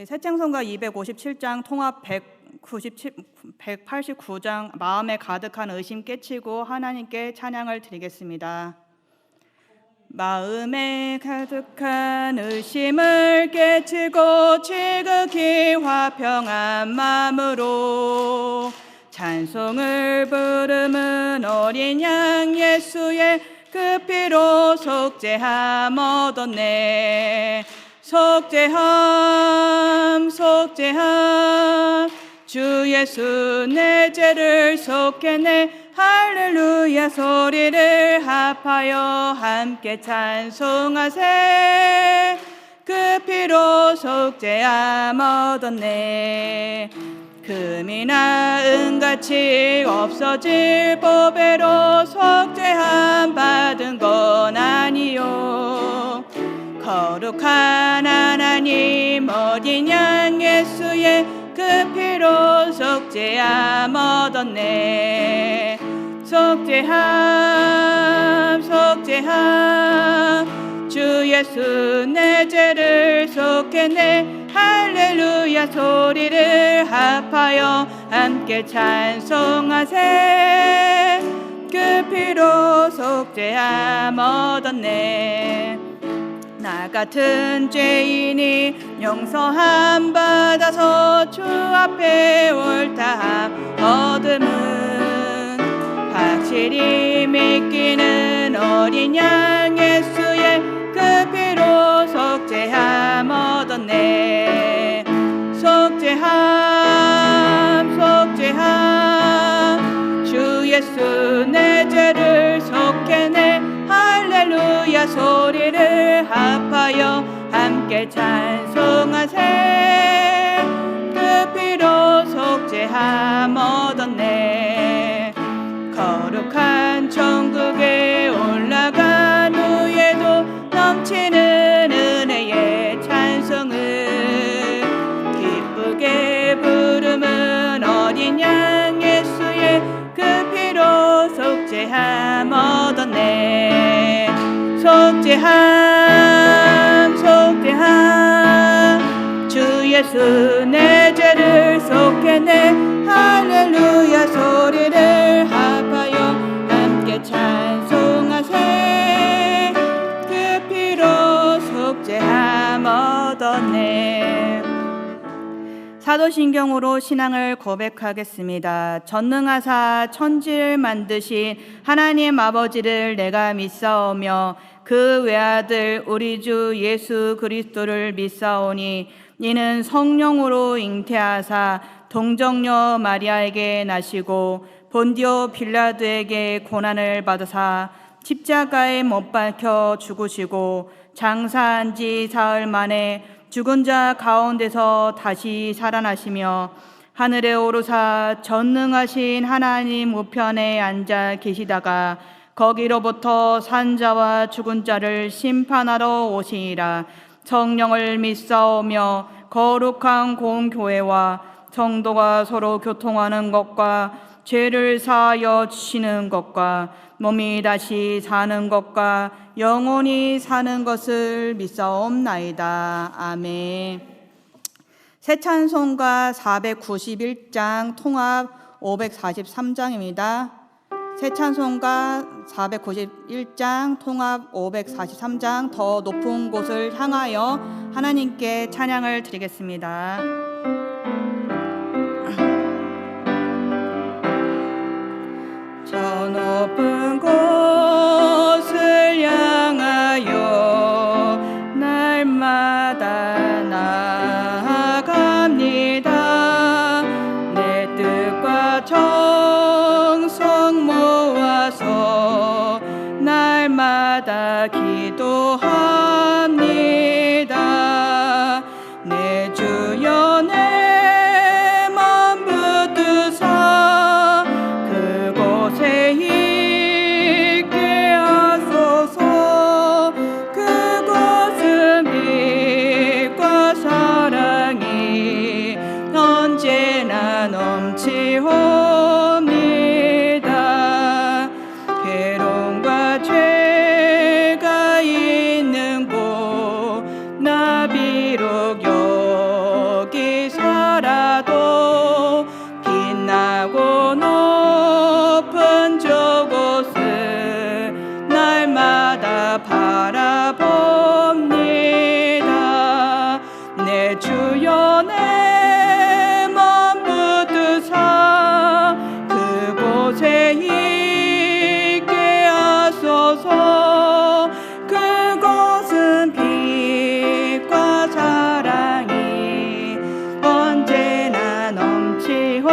새창송가 257장 통합 189장 마음에 가득한 의심 깨치고 하나님께 찬양을 드리겠습니다. 마음에 가득한 의심을 깨치고 지극히 화평한 마음으로 찬송을 부르는 어린 양 예수의 그 피로 속죄함 얻었네. 속죄함 속죄함 주 예수 내 죄를 속했네. 할렐루야 소리를 합하여 함께 찬송하세. 그 피로 속죄함 얻었네. 금이나 은같이 없어질 보배로 속죄함 받은 건 아니요. 거룩한 하나님 어린 양 예수의 그 피로 속죄함 얻었네. 속죄함 속죄함 주 예수 내 죄를 속했네. 할렐루야 소리를 합하여 함께 찬송하세. 그 피로 속죄함 얻었네. 나 같은 죄인이 용서함 받아서 주 앞에 옳다함 얻음은 확실히 믿기는 어린 양 예수의 그 피로 속죄함 얻었네. 속죄함 속죄함 주 예수 내 죄를 속했네. 할렐루야 소리를 합하여 함께 찬송하세. 그 피로 속죄함 얻었네. 거룩한 천국에 올라간 후에도 넘치는 은혜의 찬송을 기쁘게 부르는 어린 양 예수의 그 피로 속죄함 얻었네. 속죄함 속죄함 주 예수 내 죄를 속했네. 할렐루야 소리를 합하여 함께 찬송하세. 그 피로 속죄함 얻었네. 사도신경으로 신앙을 고백하겠습니다. 전능하사 천지를 만드신 하나님 아버지를 내가 믿사오며 그 외아들 우리 주 예수 그리스도를 믿사오니 이는 성령으로 잉태하사 동정녀 마리아에게 나시고 본디오 빌라도에게 고난을 받으사 십자가에 못 박혀 죽으시고 장사한 지 사흘 만에 죽은 자 가운데서 다시 살아나시며 하늘에 오르사 전능하신 하나님 우편에 앉아 계시다가 거기로부터 산자와 죽은 자를 심판하러 오시니라. 성령을 믿사오며 거룩한 공교회와 성도가 서로 교통하는 것과 죄를 사하여 주시는 것과 몸이 다시 사는 것과 영원히 사는 것을 믿사옵나이다. 아멘. 새 찬송가 491장 통합 543장입니다. 새 찬송가 491장 통합 543장 더 높은 곳을 향하여 하나님께 찬양을 드리겠습니다. 저 높은 곳을 향하여 날마다 나아갑니다. 내 뜻과 정성 모아서 날마다 기도합니다. 내 주여 내 맘 붙드사 그곳에 있게 하소서. 그곳은 빛과 사랑이 언제나 넘치옵니다. 괴로움과 죄가 있는 곳 나 비록 내 주여 내 맘 붙드사 그곳에 있게 하소서. 그곳은 빛과 사랑이 언제나 넘치옵니다.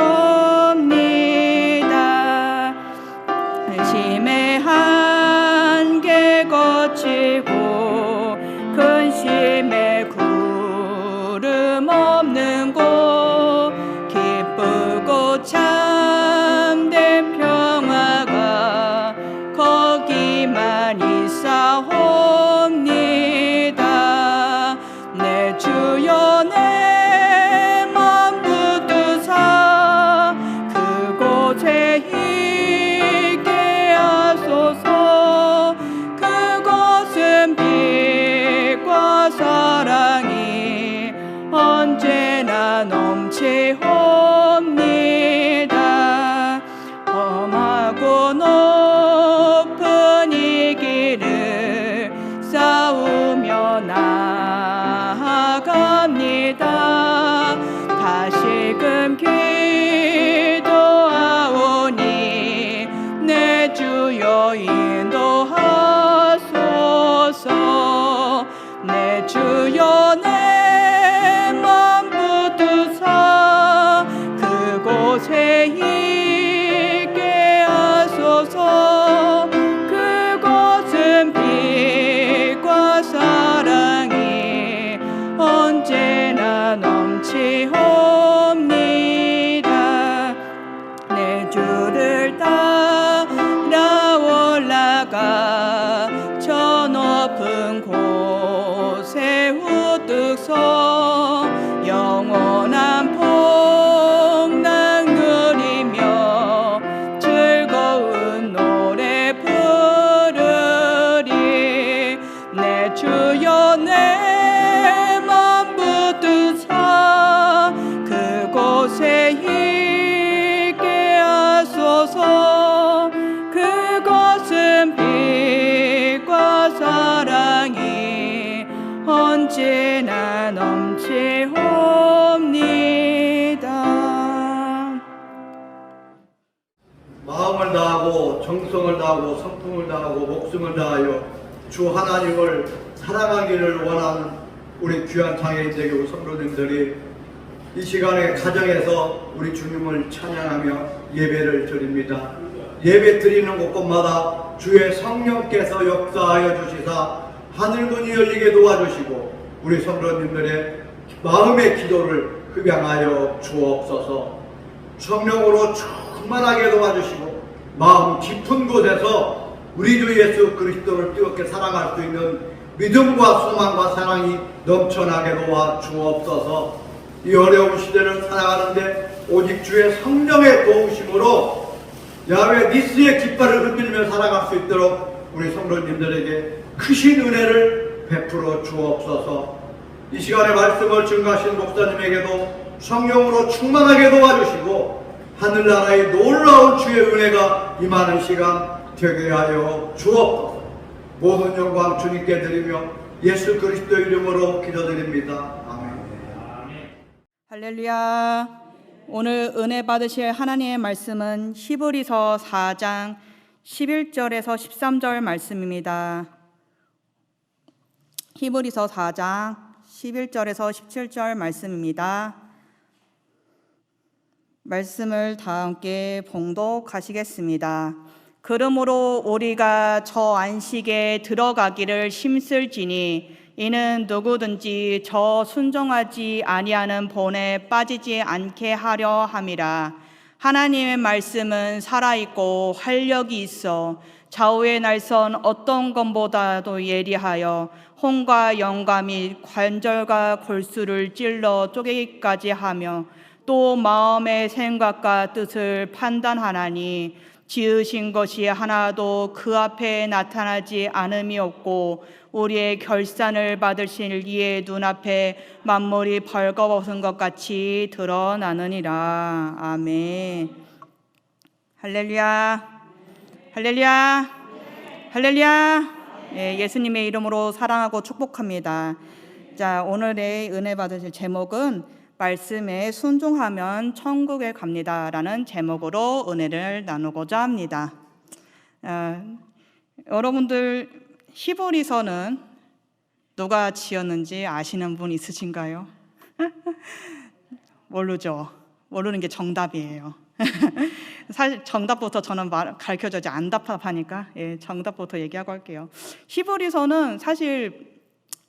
심의 한계 거치고 근심의 구름 없는 곳 기쁘고 참된 평화가 거기만 있사옵니다. 내 주여 내 맘 붙드사 그곳에 있게 하소서. 그곳은 빛과 사랑이 언제나 넘치옵니다. 험하고 높은 이 길을 싸우며 나아갑니다. 다시금 기도하오니 내 주여 인도하소서. 내 주여 내 맘 붙드사 그곳에 있게 하소서. 그곳은 빛과 사랑이 언제나 넘치옵니다. 내 주를 따라 올라가 저 높은 곳에 우뚝 서 영원한 풍랑 누리며 즐거운 노래 부르리. 내 주여 내 맘 붙드사 그곳에 있게 하소서. 그곳은 빛과 사랑이 언제나 넘치옵니다. 마음을 다하고 정성을 다하고 성품을 다하고 목숨을 다하여 주 하나님을 사랑하기를 원하는 우리 귀한 장애인대교 성도님들이 이 시간에 가정에서 우리 주님을 찬양하며 예배를 드립니다. 예배 드리는 곳곳마다 주의 성령께서 역사하여 주시사 하늘문이 열리게 도와주시고 우리 성도님들의 마음의 기도를 흡양하여 주옵소서. 성령으로 충만하게 도와주시고 마음 깊은 곳에서 우리 주 예수 그리스도를 뜨겁게 사랑할 수 있는 믿음과 소망과 사랑이 넘쳐나게 도와 주옵소서. 이 어려운 시대를 살아가는데 오직 주의 성령의 도우심으로 야훼 니스의 깃발을 흔들며 살아갈 수 있도록 우리 성도님들에게 크신 은혜를 베풀어 주옵소서. 이 시간에 말씀을 증거하신 목사님에게도 성령으로 충만하게 도와주시고 하늘나라의 놀라운 주의 은혜가 임하는 시간 되게 하여 주옵소서. 모든 영광 주님께 드리며 예수 그리스도 이름으로 기도드립니다. 아멘. 할렐루야. 오늘 은혜 받으실 하나님의 말씀은 히브리서 4장 11절에서 13절 말씀입니다. 히브리서 4장 11절에서 17절 말씀입니다. 말씀을 다 함께 봉독하시겠습니다. 그러므로 우리가 저 안식에 들어가기를 힘쓸지니 이는 누구든지 저 순종하지 아니하는 본에 빠지지 않게 하려 함이라. 하나님의 말씀은 살아있고 활력이 있어 좌우의 날선 어떤 것보다도 예리하여 혼과 영과 및 관절과 골수를 찔러 쪼개기까지 하며 또 마음의 생각과 뜻을 판단하나니 지으신 것이 하나도 그 앞에 나타나지 않음이 없고 우리의 결산을 받으실 이의 눈앞에 만물이 벌거벗은 것 같이 드러나느니라. 아멘. 할렐루야. 할렐루야. 할렐루야. 예, 예수님의 이름으로 사랑하고 축복합니다. 자, 오늘의 은혜 받으실 제목은 말씀에 순종하면 천국에 갑니다라는 제목으로 은혜를 나누고자 합니다. 여러분들 히브리서는 누가 지었는지 아시는 분 있으신가요? 모르죠. 모르는 게 정답이에요. 사실 정답부터 저는 가르쳐줘야지 안 답답하니까 정답부터 얘기하고 할게요. 히브리서는 사실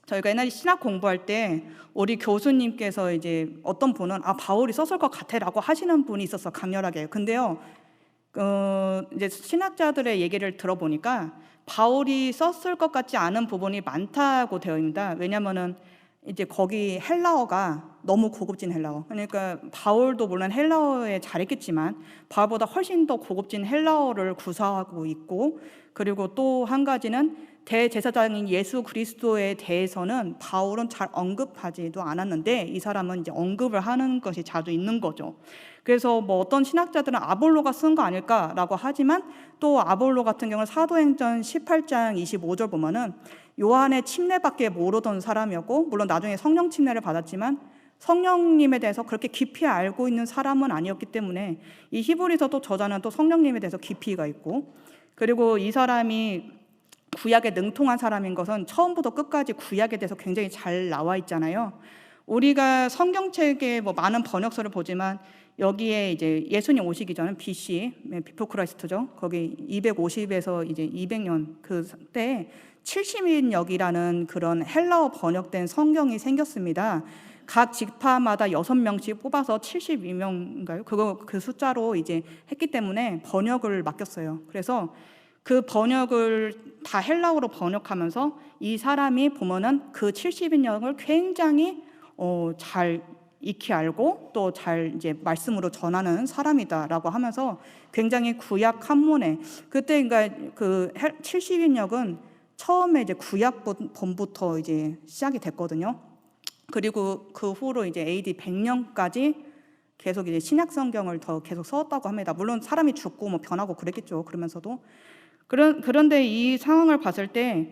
저희가 옛날에 신학 공부할 때 우리 교수님께서 이제 어떤 분은 바울이 썼을 것 같아라고 하시는 분이 있었어, 강렬하게. 근데요, 이제 신학자들의 얘기를 들어보니까 바울이 썼을 것 같지 않은 부분이 많다고 되어 있습니다. 왜냐면은 이제 거기 헬라어가 너무 고급진 헬라어. 그러니까 바울도 물론 헬라어에 잘했겠지만 바울보다 훨씬 더 고급진 헬라어를 구사하고 있고, 그리고 또 한 가지는 대제사장인 예수 그리스도에 대해서는 바울은 잘 언급하지도 않았는데 이 사람은 이제 언급을 하는 것이 자주 있는 거죠. 그래서 뭐 어떤 신학자들은 아볼로가 쓴 거 아닐까라고 하지만 또 아볼로 같은 경우는 사도행전 18장 25절 보면은 요한의 침례밖에 모르던 사람이었고, 물론 나중에 성령 침례를 받았지만 성령님에 대해서 그렇게 깊이 알고 있는 사람은 아니었기 때문에 이 히브리서도 저자는 또 성령님에 대해서 깊이가 있고, 그리고 이 사람이 구약에 능통한 사람인 것은 처음부터 끝까지 구약에 대해서 굉장히 잘 나와 있잖아요. 우리가 성경책에 뭐 많은 번역서를 보지만 여기에 이제 예수님 오시기 전에 BC, 비포 크라이스트죠. 거기 250에서 이제 200년 그때 70인역이라는 그런 헬라어 번역된 성경이 생겼습니다. 각 지파마다 6명씩 뽑아서 72명인가요? 그 숫자로 이제 했기 때문에 번역을 맡겼어요. 그래서 그 번역을 다 헬라어로 번역하면서 이 사람이 보면은 그 70인역을 굉장히 잘 익히 알고 또 잘 이제 말씀으로 전하는 사람이다라고 하면서 굉장히 구약 한문에, 그때 그러니까 그 70인역은 처음에 이제 구약본부터 이제 시작이 됐거든요. 그리고 그 후로 이제 AD 100년까지 계속 이제 신약 성경을 더 계속 써왔다고 합니다. 물론 사람이 죽고 뭐 변하고 그랬겠죠. 그러면서도 그런데 이 상황을 봤을 때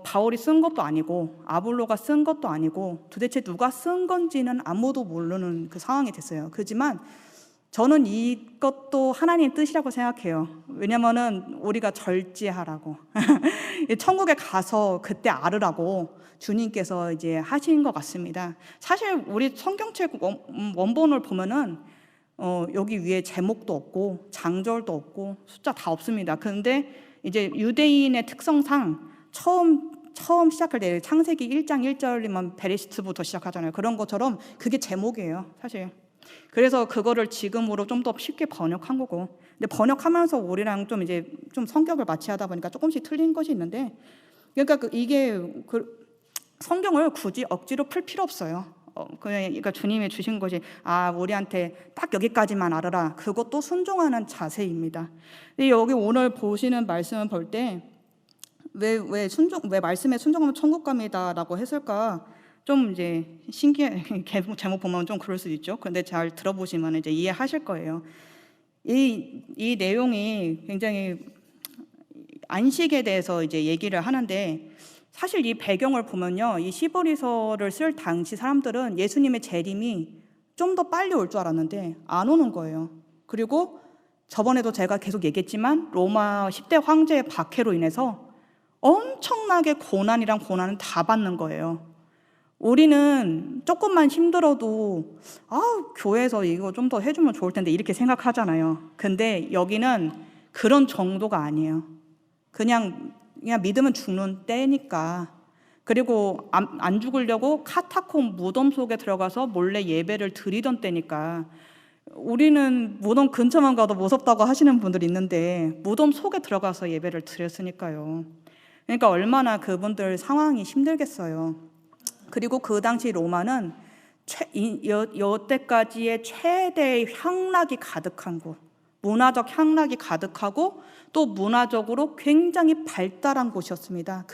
바울이 쓴 것도 아니고 아볼로가 쓴 것도 아니고 도대체 누가 쓴 건지는 아무도 모르는 그 상황이 됐어요. 그렇지만 저는 이것도 하나님의 뜻이라고 생각해요. 왜냐면은 우리가 절제하라고 천국에 가서 그때 알으라고 주님께서 이제 하신 것 같습니다. 사실 우리 성경책 원본을 보면은 여기 위에 제목도 없고 장절도 없고 숫자 다 없습니다. 그런데 이제 유대인의 특성상 처음 시작할 때 창세기 1장 1절이면 베레시트부터 시작하잖아요. 그런 것처럼 그게 제목이에요, 사실. 그래서 그거를 지금으로 좀 더 쉽게 번역한 거고, 근데 번역하면서 우리랑 좀 이제 좀 성격을 마취하다 보니까 조금씩 틀린 것이 있는데, 그러니까 이게 성경을 굳이 억지로 풀 필요 없어요. 그러니까 주님이 주신 것이 우리한테 딱 여기까지만 알아라, 그것도 순종하는 자세입니다. 근데 여기 오늘 보시는 말씀을 볼 때 왜 말씀에 순종하면 천국 갑니다라고 했을까? 좀 이제 신기해. 제목 보면 좀 그럴 수도 있죠. 근데 잘 들어보시면 이제 이해하실 거예요. 이 내용이 굉장히 안식에 대해서 이제 얘기를 하는데, 사실 이 배경을 보면요, 이 히브리서를 쓸 당시 사람들은 예수님의 재림이 좀 더 빨리 올 줄 알았는데 안 오는 거예요. 그리고 저번에도 제가 계속 얘기했지만 로마 10대 황제의 박해로 인해서 엄청나게 고난을 다 받는 거예요. 우리는 조금만 힘들어도 교회에서 이거 좀 더 해주면 좋을 텐데 이렇게 생각하잖아요. 근데 여기는 그런 정도가 아니에요. 그냥 믿으면 죽는 때니까. 그리고 안 죽으려고 카타콤 무덤 속에 들어가서 몰래 예배를 드리던 때니까. 우리는 무덤 근처만 가도 무섭다고 하시는 분들이 있는데 무덤 속에 들어가서 예배를 드렸으니까요. 그러니까 얼마나 그분들 상황이 힘들겠어요. 그리고 그 당시 로마는 여태까지의 최대의 향락이 가득한 곳, 문화적 향락이 가득하고 또 문화적으로 굉장히 발달한 곳이었습니다.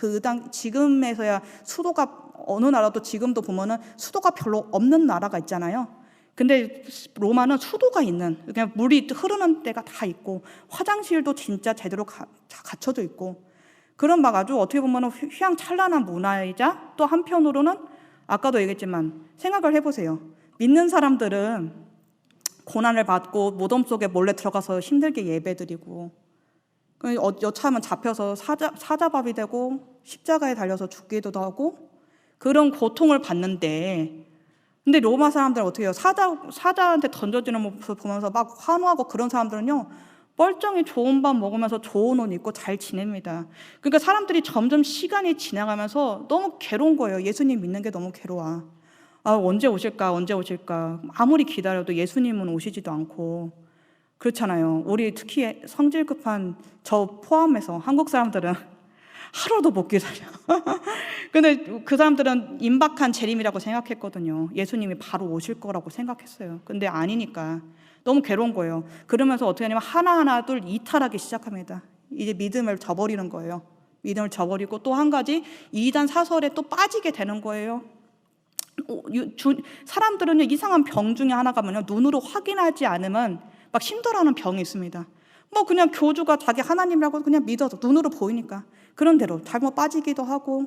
지금에서야 수도가, 어느 나라도 지금도 보면은 수도가 별로 없는 나라가 있잖아요. 근데 로마는 수도가 있는, 그냥 물이 흐르는 데가 다 있고 화장실도 진짜 제대로 갖춰져 있고, 그런 막 아주 어떻게 보면 휘황찬란한 문화이자 또 한편으로는 아까도 얘기했지만 생각을 해보세요. 믿는 사람들은 고난을 받고 무덤 속에 몰래 들어가서 힘들게 예배드리고 여차하면 잡혀서 사자밥이 되고 십자가에 달려서 죽기도 하고 그런 고통을 받는데, 근데 로마 사람들은 어떻게 해요? 사자한테 던져지는 모습을 보면서 막 환호하고 그런 사람들은요, 멀쩡히 좋은 밥 먹으면서 좋은 옷 입고 잘 지냅니다. 그러니까 사람들이 점점 시간이 지나가면서 너무 괴로운 거예요. 예수님 믿는 게 너무 괴로워. 언제 오실까 언제 오실까. 아무리 기다려도 예수님은 오시지도 않고 그렇잖아요. 우리 특히 성질 급한 저 포함해서 한국 사람들은 하루도 못 기다려. 근데 그 사람들은 임박한 재림이라고 생각했거든요. 예수님이 바로 오실 거라고 생각했어요. 근데 아니니까 너무 괴로운 거예요. 그러면서 어떻게 하냐면 하나하나 둘 이탈하기 시작합니다. 이제 믿음을 저버리는 거예요. 믿음을 저버리고 또 한 가지 이단 사설에 또 빠지게 되는 거예요. 사람들은 이상한 병 중에 하나가 뭐냐, 눈으로 확인하지 않으면 막 힘들어하는 병이 있습니다. 뭐 그냥 교주가 자기 하나님이라고 그냥 믿어서 눈으로 보이니까 그런 대로 잘못 빠지기도 하고,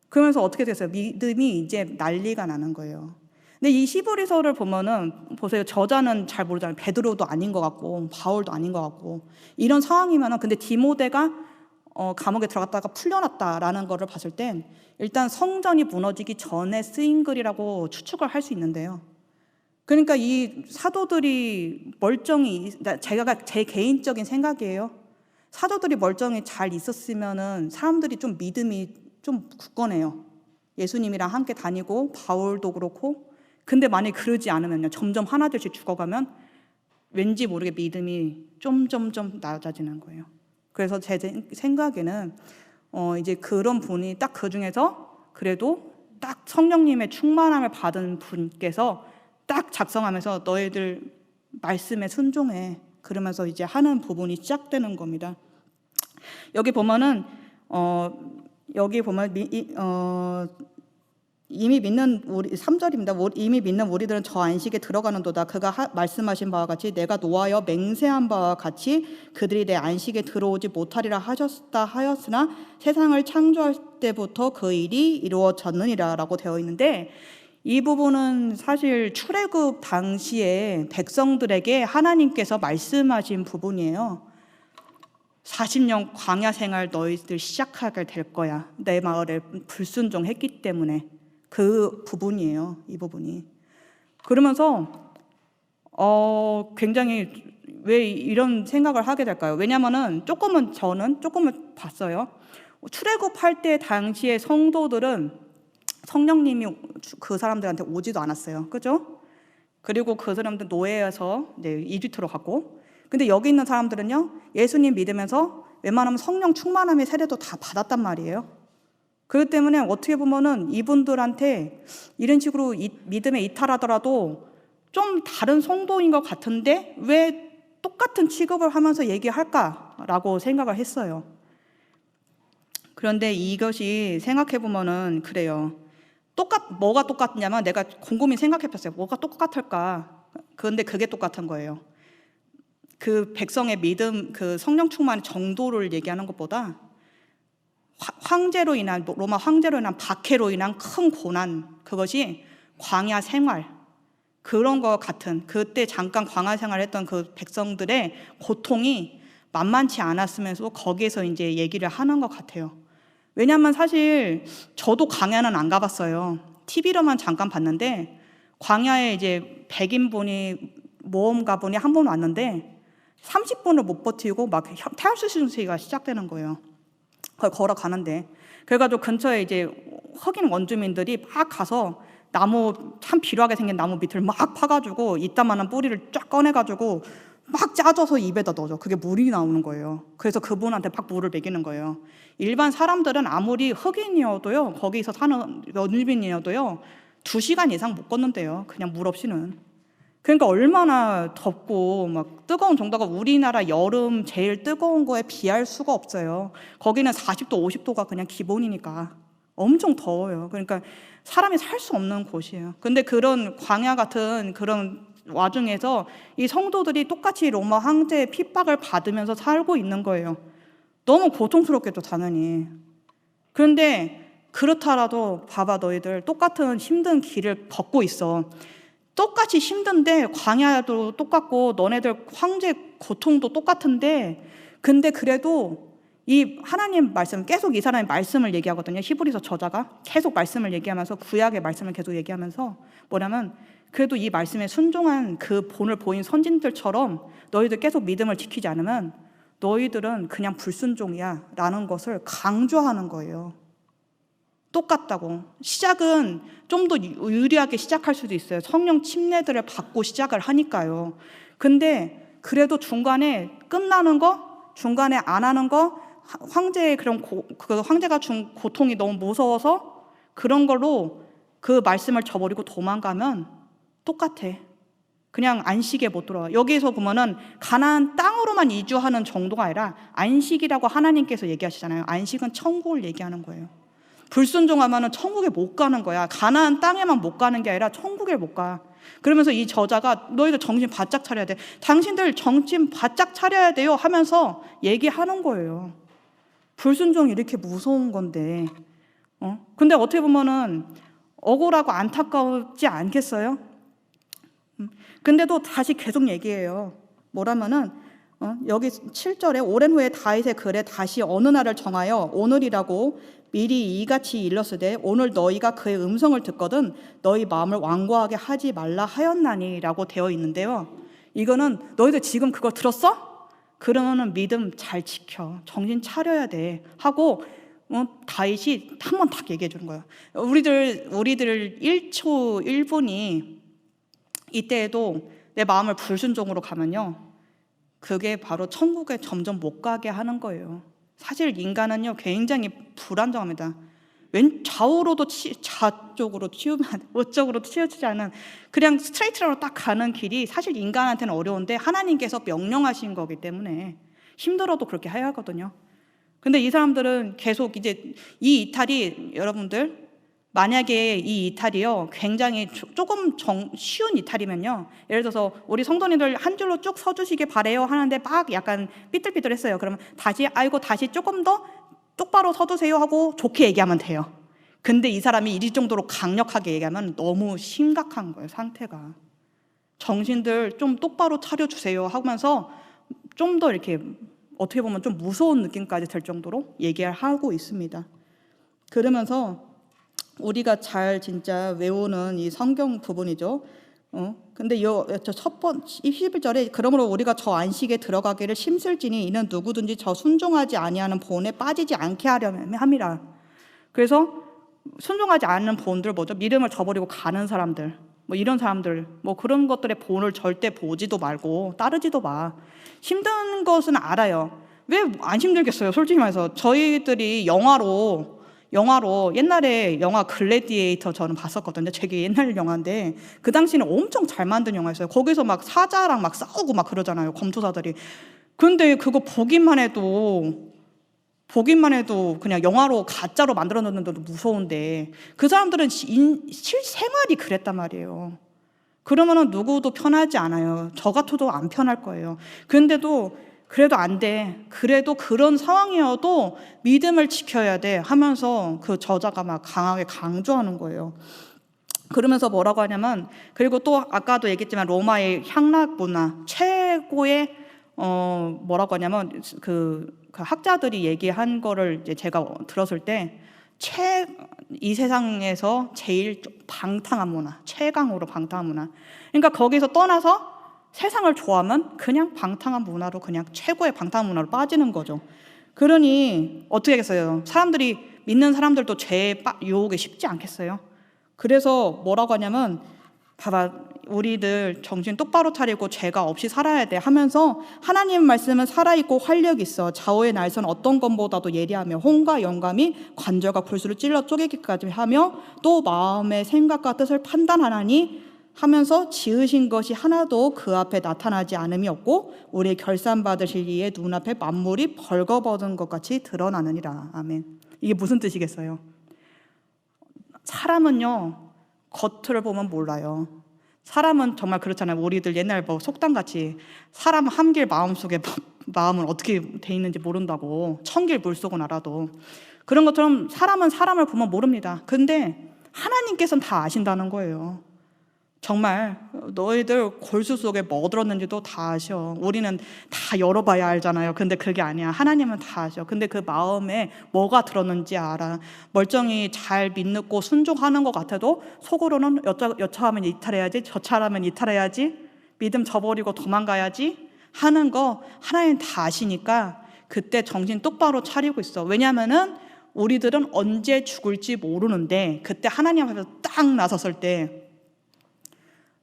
그러면서 어떻게 됐어요? 믿음이 이제 난리가 나는 거예요. 근데 이 히브리서를 보면은 보세요. 저자는 잘 모르잖아요. 베드로도 아닌 것 같고 바울도 아닌 것 같고 이런 상황이면은, 근데 디모데가 감옥에 들어갔다가 풀려났다라는 거를 봤을 땐 일단 성전이 무너지기 전에 쓰인 글이라고 추측을 할 수 있는데요. 그러니까 이 사도들이 멀쩡히, 제가 제 개인적인 생각이에요. 사도들이 멀쩡히 잘 있었으면은 사람들이 좀 믿음이 좀 굳건해요. 예수님이랑 함께 다니고 바울도 그렇고. 근데 만약에 그러지 않으면요, 점점 하나둘씩 죽어가면 왠지 모르게 믿음이 좀 낮아지는 거예요. 그래서 제 생각에는 이제 그런 분이 딱 그 중에서 그래도 딱 성령님의 충만함을 받은 분께서 딱 작성하면서 너희들 말씀에 순종해, 그러면서 이제 하는 부분이 시작되는 겁니다. 여기 보면은 이미 믿는 우리 3절입니다. 이미 믿는 우리들은 저 안식에 들어가는도다. 그가 말씀하신 바와 같이 내가 노하여 맹세한 바와 같이 그들이 내 안식에 들어오지 못하리라 하셨다 하였으나 세상을 창조할 때부터 그 일이 이루어졌느니라 라고 되어 있는데, 이 부분은 사실 출애굽 당시에 백성들에게 하나님께서 말씀하신 부분이에요. 40년 광야 생활 너희들 시작하게 될 거야. 내 말에 불순종했기 때문에. 그 부분이에요. 이 부분이. 그러면서 굉장히 왜 이런 생각을 하게 될까요? 왜냐면은 저는 조금은 봤어요. 출애굽할 때 당시의 성도들은 성령님이 그 사람들한테 오지도 않았어요. 그죠? 그리고 그 사람들 노예여서 이집트로 갔고, 근데 여기 있는 사람들은요, 예수님 믿으면서 웬만하면 성령 충만함의 세례도 다 받았단 말이에요. 그렇기 때문에 어떻게 보면은 이분들한테 이런 식으로 믿음에 이탈하더라도 좀 다른 성도인 것 같은데 왜 똑같은 취급을 하면서 얘기할까라고 생각을 했어요. 그런데 이것이 생각해보면은 그래요. 뭐가 똑같냐면, 내가 곰곰이 생각해봤어요. 뭐가 똑같을까? 그런데 그게 똑같은 거예요. 그 백성의 믿음, 그 성령 충만의 정도를 얘기하는 것보다 로마 황제로 인한 박해로 인한 큰 고난, 그것이 광야 생활, 그런 것 같은, 그때 잠깐 광야 생활했던 그 백성들의 고통이 만만치 않았으면서 거기에서 이제 얘기를 하는 것 같아요. 왜냐하면 사실 저도 광야는 안 가봤어요. TV로만 잠깐 봤는데, 광야에 이제 백인분이 모험가분이 한 번 왔는데 30분을 못 버티고 막 태양수신수가 시작되는 거예요. 그걸 걸어가는데, 그래가지고 근처에 이제 흑인 원주민들이 막 가서 나무, 참 비루하게 생긴 나무 밑을 막 파가지고 이따만한 뿌리를 쫙 꺼내가지고 막 짜줘서 입에다 넣어줘. 그게 물이 나오는 거예요. 그래서 그분한테 막 물을 먹이는 거예요. 일반 사람들은 아무리 흑인이어도요, 거기서 사는 원주민이어도요 2시간 이상 못 걷는데요, 그냥 물 없이는. 그러니까 얼마나 덥고 막 뜨거운 정도가 우리나라 여름 제일 뜨거운 거에 비할 수가 없어요. 거기는 40도, 50도가 그냥 기본이니까 엄청 더워요. 그러니까 사람이 살 수 없는 곳이에요. 근데 그런 광야 같은 그런 와중에서 이 성도들이 똑같이 로마 황제의 핍박을 받으면서 살고 있는 거예요. 너무 고통스럽겠죠, 당연히. 그런데 그렇더라도 봐봐, 너희들 똑같은 힘든 길을 걷고 있어. 똑같이 힘든데 광야도 똑같고 너네들 황제 고통도 똑같은데, 근데 그래도 이 하나님 말씀, 계속 이 사람의 말씀을 얘기하거든요. 히브리서 저자가 계속 말씀을 얘기하면서, 구약의 말씀을 계속 얘기하면서 뭐냐면, 그래도 이 말씀에 순종한 그 본을 보인 선진들처럼 너희들 계속 믿음을 지키지 않으면 너희들은 그냥 불순종이야 라는 것을 강조하는 거예요. 똑같다고. 시작은 좀 더 유리하게 시작할 수도 있어요. 성령 침례들을 받고 시작을 하니까요. 근데 그래도 중간에 끝나는 거, 중간에 안 하는 거, 황제의 그 황제가 준 고통이 너무 무서워서 그런 걸로 그 말씀을 저버리고 도망가면 똑같아. 그냥 안식에 못 들어와. 여기에서 보면은 가나안 땅으로만 이주하는 정도가 아니라 안식이라고 하나님께서 얘기하시잖아요. 안식은 천국을 얘기하는 거예요. 불순종하면은 천국에 못 가는 거야. 가나안 땅에만 못 가는 게 아니라 천국에 못 가. 그러면서 이 저자가 너희들 정신 바짝 차려야 돼. 당신들 정신 바짝 차려야 돼요 하면서 얘기하는 거예요. 불순종이 이렇게 무서운 건데, 근데 어떻게 보면은 억울하고 안타깝지 않겠어요? 근데도 다시 계속 얘기해요. 뭐라면은 여기 7절에 오랜 후에 다윗의 글에 다시 어느 날을 정하여 오늘이라고 미리 이같이 일렀으되 오늘 너희가 그의 음성을 듣거든 너희 마음을 완고하게 하지 말라 하였나니라고 되어 있는데요. 이거는 너희들 지금 그거 들었어? 그러면은 믿음 잘 지켜. 정신 차려야 돼. 하고 다윗이 한 번 딱 얘기해 주는 거예요. 우리들 1초 1분이 이때에도 내 마음을 불순종으로 가면요, 그게 바로 천국에 점점 못 가게 하는 거예요. 사실 인간은요 굉장히 불안정합니다. 좌우로도 좌쪽으로 치우면 우쪽으로 치우치지 않은 그냥 스트레이트로 딱 가는 길이 사실 인간한테는 어려운데 하나님께서 명령하신 거기 때문에 힘들어도 그렇게 해야 하거든요. 근데 이 사람들은 계속 이제 이 이탈이, 여러분들 만약에 이 이탈이요 굉장히 조금 쉬운 이탈이면요, 예를 들어서 우리 성도님들 한 줄로 쭉 서주시길 바래요 하는데 막 약간 삐뚤삐뚤했어요. 그러면 다시 다시 조금 더 똑바로 서주세요 하고 좋게 얘기하면 돼요. 근데 이 사람이 이 정도로 강력하게 얘기하면 너무 심각한 거예요. 상태가. 정신들 좀 똑바로 차려주세요 하면서 좀 더 이렇게 어떻게 보면 좀 무서운 느낌까지 들 정도로 얘기하고 있습니다. 그러면서 우리가 잘 진짜 외우는 이 성경 부분이죠. 근데 이 11절에 그러므로 우리가 저 안식에 들어가기를 힘쓸지니 이는 누구든지 저 순종하지 아니하는 본에 빠지지 않게 하려함이라. 그래서 순종하지 않는 본들 뭐죠? 믿음을 저버리고 가는 사람들, 뭐 이런 사람들, 뭐 그런 것들의 본을 절대 보지도 말고 따르지도 마. 힘든 것은 알아요. 왜 안 힘들겠어요? 솔직히 말해서 저희들이 영화로 옛날에 영화 글래디에이터 저는 봤었거든요. 되게 옛날 영화인데 그 당시는 엄청 잘 만든 영화였어요. 거기서 막 사자랑 막 싸우고 막 그러잖아요, 검투사들이. 근데 그거 보기만 해도 그냥 영화로 가짜로 만들어 놓는데도 무서운데 그 사람들은 실생활이 그랬단 말이에요. 그러면은 누구도 편하지 않아요. 저 같아도 안 편할 거예요. 그런데도 그래도 안 돼. 그래도 그런 상황이어도 믿음을 지켜야 돼 하면서 그 저자가 막 강하게 강조하는 거예요. 그러면서 뭐라고 하냐면, 그리고 또 아까도 얘기했지만 로마의 향락 문화 최고의 뭐라고 하냐면 그 학자들이 얘기한 거를 이제 제가 들었을 때 이 세상에서 제일 방탕한 문화, 최강으로 방탕한 문화. 그러니까 거기서 떠나서 세상을 좋아하면 그냥 방탕한 문화로, 그냥 최고의 방탕한 문화로 빠지는 거죠. 그러니 어떻게 하겠어요? 사람들이, 믿는 사람들도 죄의 유혹에 쉽지 않겠어요? 그래서 뭐라고 하냐면, 봐봐, 우리들 정신 똑바로 차리고 죄가 없이 살아야 돼 하면서 하나님 말씀은 살아있고 활력이 있어. 좌우의 날선 어떤 것보다도 예리하며 혼과 영감이 관절과 골수를 찔러 쪼개기까지 하며 또 마음의 생각과 뜻을 판단하나니 하면서 지으신 것이 하나도 그 앞에 나타나지 않음이 없고 우리의 결산받으실 이의 눈앞에 만물이 벌거벗은 것 같이 드러나느니라. 아멘. 이게 무슨 뜻이겠어요? 사람은요 겉을 보면 몰라요. 사람은 정말 그렇잖아요. 우리들 옛날 뭐 속담같이 사람 한 길 마음속에 마음은 어떻게 돼 있는지 모른다고, 천길 물속은 알아도. 그런 것처럼 사람은 사람을 보면 모릅니다. 근데 하나님께서는 다 아신다는 거예요. 정말 너희들 골수 속에 뭐 들었는지도 다 아셔. 우리는 다 열어봐야 알잖아요. 근데 그게 아니야. 하나님은 다 아셔. 근데 그 마음에 뭐가 들었는지 알아. 멀쩡히 잘 믿고 순종하는 것 같아도 속으로는 여차하면 이탈해야지, 저차하면 이탈해야지, 믿음 저버리고 도망가야지 하는 거 하나님 다 아시니까 그때 정신 똑바로 차리고 있어. 왜냐하면은 우리들은 언제 죽을지 모르는데 그때 하나님 앞에서 딱 나섰을 때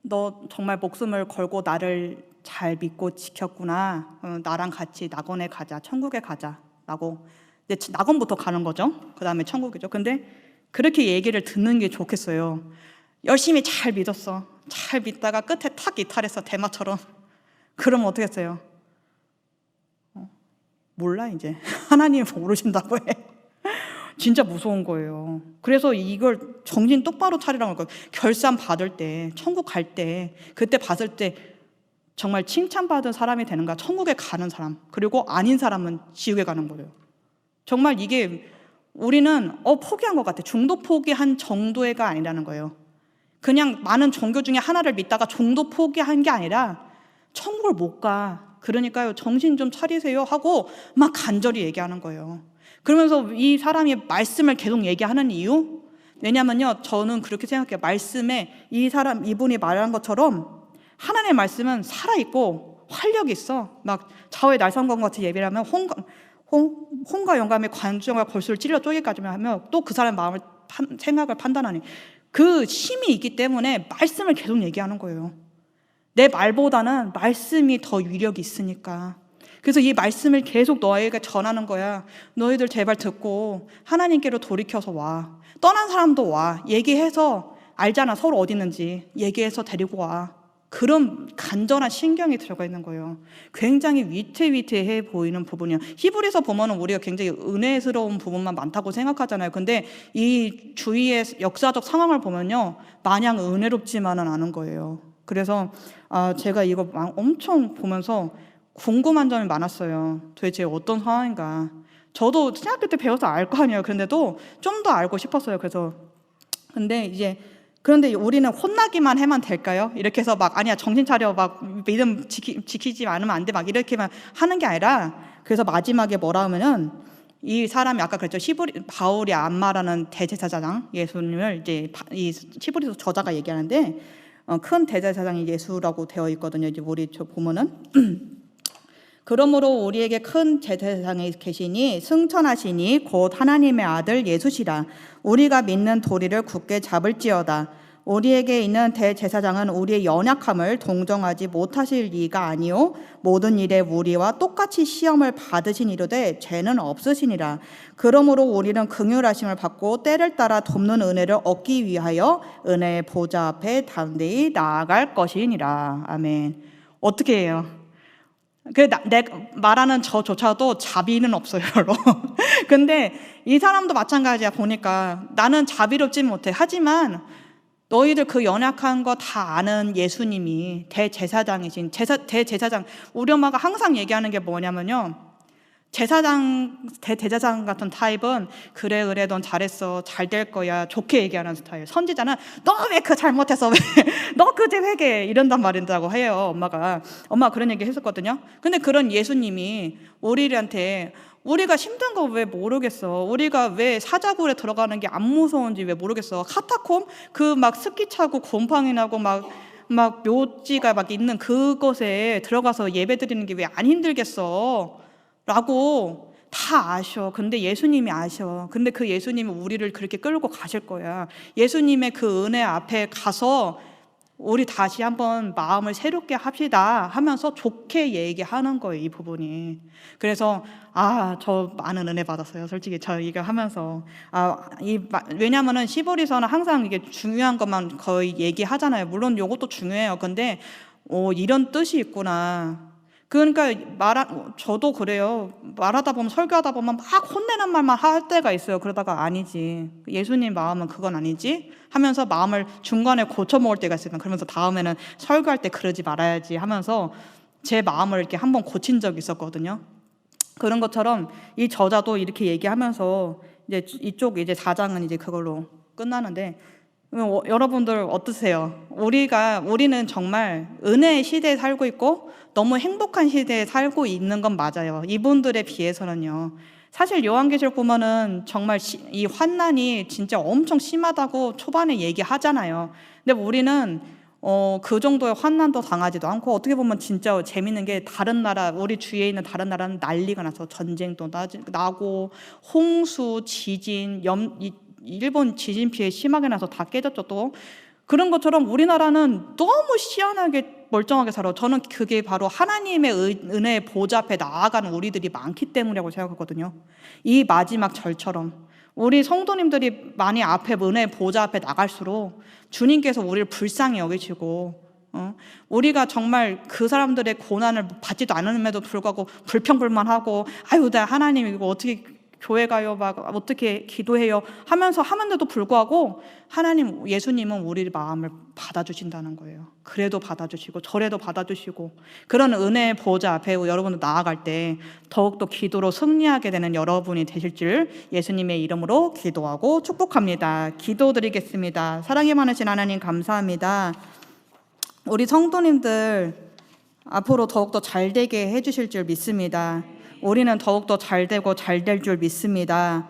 너 정말 목숨을 걸고 나를 잘 믿고 지켰구나. 나랑 같이 낙원에 가자. 천국에 가자. 라고. 이제 낙원부터 가는 거죠. 그 다음에 천국이죠. 근데 그렇게 얘기를 듣는 게 좋겠어요. 열심히 잘 믿었어. 잘 믿다가 끝에 탁 이탈했어. 대마처럼. 그러면 어떻게 했어요? 몰라 이제. 하나님 모르신다고 해. 진짜 무서운 거예요. 그래서 이걸 정신 똑바로 차리라는 거예요. 결산 받을 때, 천국 갈 때, 그때 봤을 때 정말 칭찬받은 사람이 되는가? 천국에 가는 사람, 그리고 아닌 사람은 지옥에 가는 거예요. 정말 이게 우리는 포기한 것 같아. 중도 포기한 정도가 아니라는 거예요. 그냥 많은 종교 중에 하나를 믿다가 중도 포기한 게 아니라 천국을 못 가. 그러니까요, 정신 좀 차리세요 하고 막 간절히 얘기하는 거예요. 그러면서 이 사람이 말씀을 계속 얘기하는 이유? 왜냐면요, 저는 그렇게 생각해요. 말씀에 이분이 말한 것처럼 하나님의 말씀은 살아있고 활력이 있어. 막 좌우의 날성검 같이 예비를 하면 혼과 영감의 관중과 골수를 찔러 쪼개까지만 하면 또 그 사람의 마음을 생각을 판단하니 그 힘이 있기 때문에 말씀을 계속 얘기하는 거예요. 내 말보다는 말씀이 더 위력이 있으니까. 그래서 이 말씀을 계속 너에게 전하는 거야. 너희들 제발 듣고 하나님께로 돌이켜서 와. 떠난 사람도 와. 얘기해서 알잖아. 서로 어디 있는지. 얘기해서 데리고 와. 그런 간절한 신경이 들어가 있는 거예요. 굉장히 위태위태해 보이는 부분이에요. 히브리서 보면은 우리가 굉장히 은혜스러운 부분만 많다고 생각하잖아요. 근데 이 주위의 역사적 상황을 보면요, 마냥 은혜롭지만은 않은 거예요. 그래서 제가 이거 엄청 보면서 궁금한 점이 많았어요. 도대체 어떤 상황인가. 저도 신학교 때 배워서 알 거 아니에요. 그런데도 좀 더 알고 싶었어요. 그런데 우리는 혼나기만 하면 될까요? 이렇게 해서 막 아니야 정신 차려 막 믿음 지키지 않으면 안 돼 막 이렇게만 하는 게 아니라, 그래서 마지막에 뭐라 하면은 이 사람이 아까 그랬죠. 바울이 안마라는 대제사장 예수님을 이제 이 히브리서 저자가 얘기하는데 큰 대제사장이 예수라고 되어 있거든요. 이제 우리 저 보면은 그러므로 우리에게 큰 대제사장이 계시니 승천하시니 곧 하나님의 아들 예수시라. 우리가 믿는 도리를 굳게 잡을지어다. 우리에게 있는 대제사장은 우리의 연약함을 동정하지 못하실 리가 아니요 모든 일에 우리와 똑같이 시험을 받으신 이로되 죄는 없으시니라. 그러므로 우리는 긍휼하심을 받고 때를 따라 돕는 은혜를 얻기 위하여 은혜의 보좌 앞에 담대히 나아갈 것이니라. 아멘. 어떻게 해요? 내가 말하는 저조차도 자비는 없어요, 별로. 근데 이 사람도 마찬가지야. 보니까 나는 자비롭지 못해. 하지만 너희들 그 연약한 거 다 아는 예수님이 대제사장이신 대제사장. 우리 엄마가 항상 얘기하는 게 뭐냐면요, 대제사장 같은 타입은 그래 넌 잘했어, 잘 될 거야, 좋게 얘기하는 스타일. 선지자는 너 왜 그 잘못했어, 왜 너 그제 회개 이런단 말인다고 해요. 엄마가 그런 얘기 했었거든요. 근데 그런 예수님이 우리한테 우리가 힘든 거 왜 모르겠어, 우리가 왜 사자굴에 들어가는 게 안 무서운지 왜 모르겠어, 카타콤 그 막 습기 차고 곰팡이 나고 막 묘지가 막 있는 그곳에 들어가서 예배 드리는 게 왜 안 힘들겠어 라고 다 아셔. 근데 예수님이 아셔. 근데 그 예수님이 우리를 그렇게 끌고 가실 거야. 예수님의 그 은혜 앞에 가서 우리 다시 한번 마음을 새롭게 합시다 하면서 좋게 얘기하는 거예요, 이 부분이. 그래서 저 많은 은혜 받았어요, 솔직히 저 이거 하면서. 왜냐면은 히브리서는 항상 이게 중요한 것만 거의 얘기하잖아요. 물론 이것도 중요해요. 근데 이런 뜻이 있구나. 그러니까 저도 그래요. 말하다 보면, 설교하다 보면 막 혼내는 말만 할 때가 있어요. 그러다가 아니지, 예수님 마음은 그건 아니지 하면서 마음을 중간에 고쳐먹을 때가 있어요. 그러면서 다음에는 설교할 때 그러지 말아야지 하면서 제 마음을 이렇게 한번 고친 적이 있었거든요. 그런 것처럼 이 저자도 이렇게 얘기하면서 이제 이쪽 이제 4장은 이제 그걸로 끝나는데, 여러분들 어떠세요? 우리는 정말 은혜의 시대에 살고 있고 너무 행복한 시대에 살고 있는 건 맞아요. 이분들에 비해서는요. 사실 요한계시록 보면은 정말 이 환난이 진짜 엄청 심하다고 초반에 얘기하잖아요. 근데 우리는 그 정도의 환난도 당하지도 않고, 어떻게 보면 진짜 재밌는 게 다른 나라, 우리 주위에 있는 다른 나라는 난리가 나서 전쟁도 나고 홍수, 지진, 일본 지진 피해 심하게 나서 다 깨졌죠. 또 그런 것처럼 우리나라는 너무 시원하게 멀쩡하게 살아. 저는 그게 바로 하나님의 은혜의 보좌 앞에 나아가는 우리들이 많기 때문이라고 생각하거든요. 이 마지막 절처럼 우리 성도님들이 많이 앞에 은혜의 보좌 앞에 나갈수록 주님께서 우리를 불쌍히 여기시고, 우리가 정말 그 사람들의 고난을 받지도 않음에도 불구하고 불평불만하고, 아유 나 하나님 이거 어떻게 교회 가요, 막 어떻게 기도해요 하면서도 불구하고 하나님, 예수님은 우리 마음을 받아주신다는 거예요. 그래도 받아주시고 저래도 받아주시고, 그런 은혜의 보좌 앞에 여러분들 나아갈 때 더욱더 기도로 승리하게 되는 여러분이 되실 줄 예수님의 이름으로 기도하고 축복합니다. 기도드리겠습니다. 사랑이 많으신 하나님 감사합니다. 우리 성도님들 앞으로 더욱더 잘 되게 해주실 줄 믿습니다. 우리는 더욱더 잘 되고 잘 될 줄 믿습니다.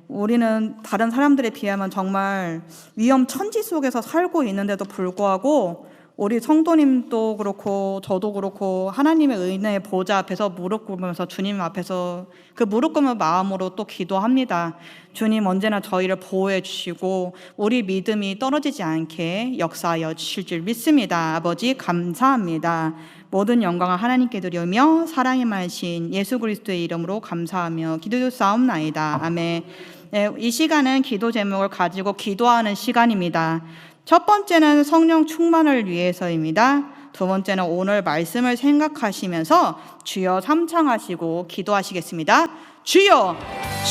우리는 다른 사람들에 비하면 정말 위험천지 속에서 살고 있는데도 불구하고 우리 성도님도 그렇고 저도 그렇고 하나님의 은혜의 보좌 앞에서 무릎 꿇으면서 주님 앞에서 그 무릎 꿇는 마음으로 또 기도합니다. 주님 언제나 저희를 보호해 주시고 우리 믿음이 떨어지지 않게 역사하여 주실 줄 믿습니다. 아버지 감사합니다. 모든 영광을 하나님께 드리며 사랑이 많으신 예수 그리스도의 이름으로 감사하며 기도드리옵나이다. 아멘. 네, 이 시간은 기도 제목을 가지고 기도하는 시간입니다. 첫 번째는 성령 충만을 위해서입니다. 두 번째는 오늘 말씀을 생각하시면서 주여 삼창하시고 기도하시겠습니다. 주여,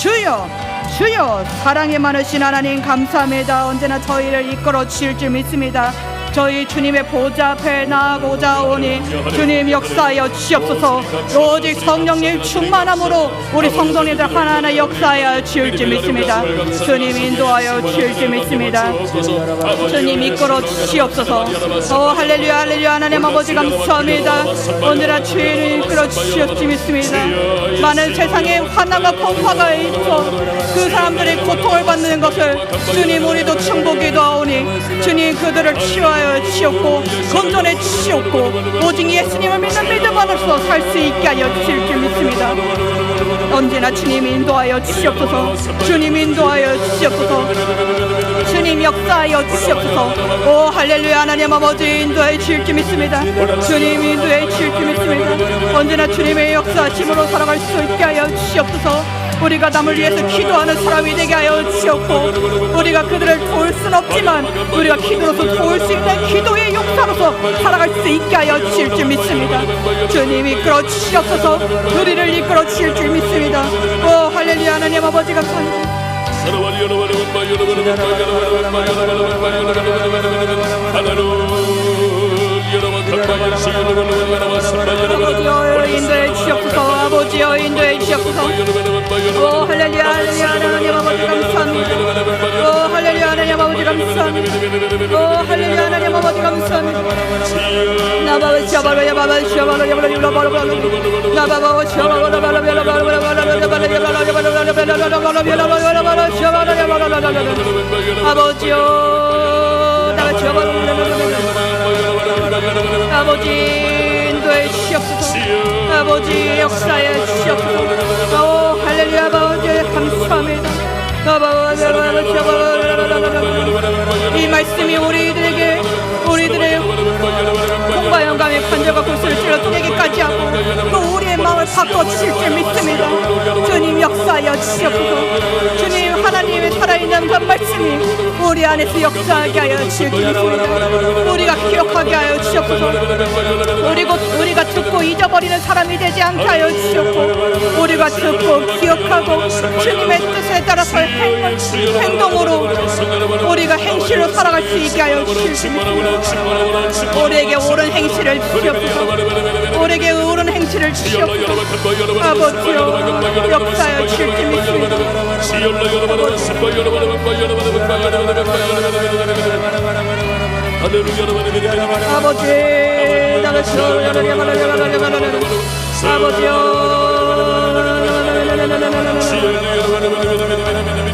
주여, 주여. 사랑이 많으신 하나님 감사합니다. 언제나 저희를 이끌어 주실 줄 믿습니다. 저희 주님의 보좌 앞에 나아가고자 오니 주님 역사하여 주시옵소서. 오직 성령님 충만함으로 우리 성도님들 하나하나 역사하여 주실 줄 믿습니다. 주님 인도하여 주실 줄 믿습니다. 주님 이끌어 주시옵소서. 할렐루야, 할렐루야. 하나님 아버지 감사합니다. 언제나 주님을 이끌어 주실 줄 믿습니다. 많은 세상에 환난과 풍파가 있어 그 사람들이 고통을 받는 것을 주님 우리도 충복기도 하오니 주님 그들을 치유하여 주시옵고 건전해 주시옵고 오직 예수님을 믿는 믿음 안에서 살 수 있게 하여 주실 줄 믿습니다. 언제나 주님 인도하여 주시옵소서. 주님 인도하여 주시옵소서. 주님 역사하여 주시옵소서. 오 할렐루야. 하나님 아버지 인도해 주실 줄 믿습니다. 주님 인도해 주실 줄 믿습니다. 언제나 주님의 역사하심으로 살아갈 수 있게 하여 주시옵소서. 우리가 남을 위해서 기도하는 사람이 되게 하여 주시옵고 우리가 그들을 도울 순 없지만 우리가 기도로서 도울 수 있는 기도의 용사로서 살아갈 수 있게 하여 주실 줄 믿습니다. 주님 이끌어 주시옵소서. 우리를 이끌어 주실 줄 믿습니다. 오 할렐루야. 하나님 아버지 감사합니다. 아버지여 인도해 주시옵소서. 아버지여 인도해 주시옵소서. 오 할렐루야, 할렐루야. 하나님 아버지 감사합니다. 오 할렐루야. 하나님 아버지 감사합니다. 오 할렐루야. 하나님 아버지 감사합니다. 나바바 샤바라 바바 샤바라 나바바 샤바라 아버지여 나같이 아버지 인도해 주시옵소서. 아버지 역사해 주시옵소서. 오 할렐루야. 아버지 감사합니다. 이 말씀이 우리들의 공과 영감의 관절과 골수를 찔러 쪼개기까지 하고 또 우리의 마음 마음을 바꿔주실 줄 믿습니다. 주님 역사하여 주시옵소서. 주님 하나님의 살아있는 그 말씀이 우리 안에서 역사하게 하여 주실 줄 믿습니다. 우리가 기억하게 하여 주시옵소서. 우리가 듣고 잊어버리는 사람이 되지 않게 하여 주시옵고, 우리가 듣고 기억하고 주님의 뜻에 따라서 행동으로 우리가 행실로 살아갈 수 있게 하여 주시옵소서. 우리에게 옳은 행실을 주시옵소서. 우리에게 옳은 행실을 주시옵소서. 아버지여 역사하여 주실 줄 믿습니다. 아버지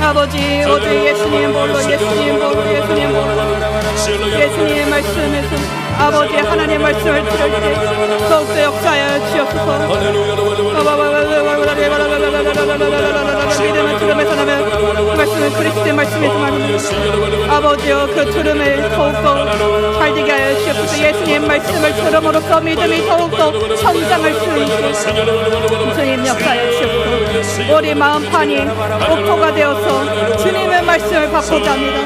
아버지 오직 예수님 보고 예수님의 말씀에서 아버지 하나님의 말씀을 들을 때 더욱더 역사하여 주옵소서. 믿음을 들음에서 나면 말씀은 그리스도의 말씀에서 말합니다. 아버지여 그 들음을 더욱더 잘되게 하여 주옵소서. 예수님의 말씀을 들음으로써 믿음이 더욱더 성장할 수 있게 주님 역사하여 주옵소서. 우리 마음판이 옥토가 되어서 주님의 말씀을 받고자 합니다.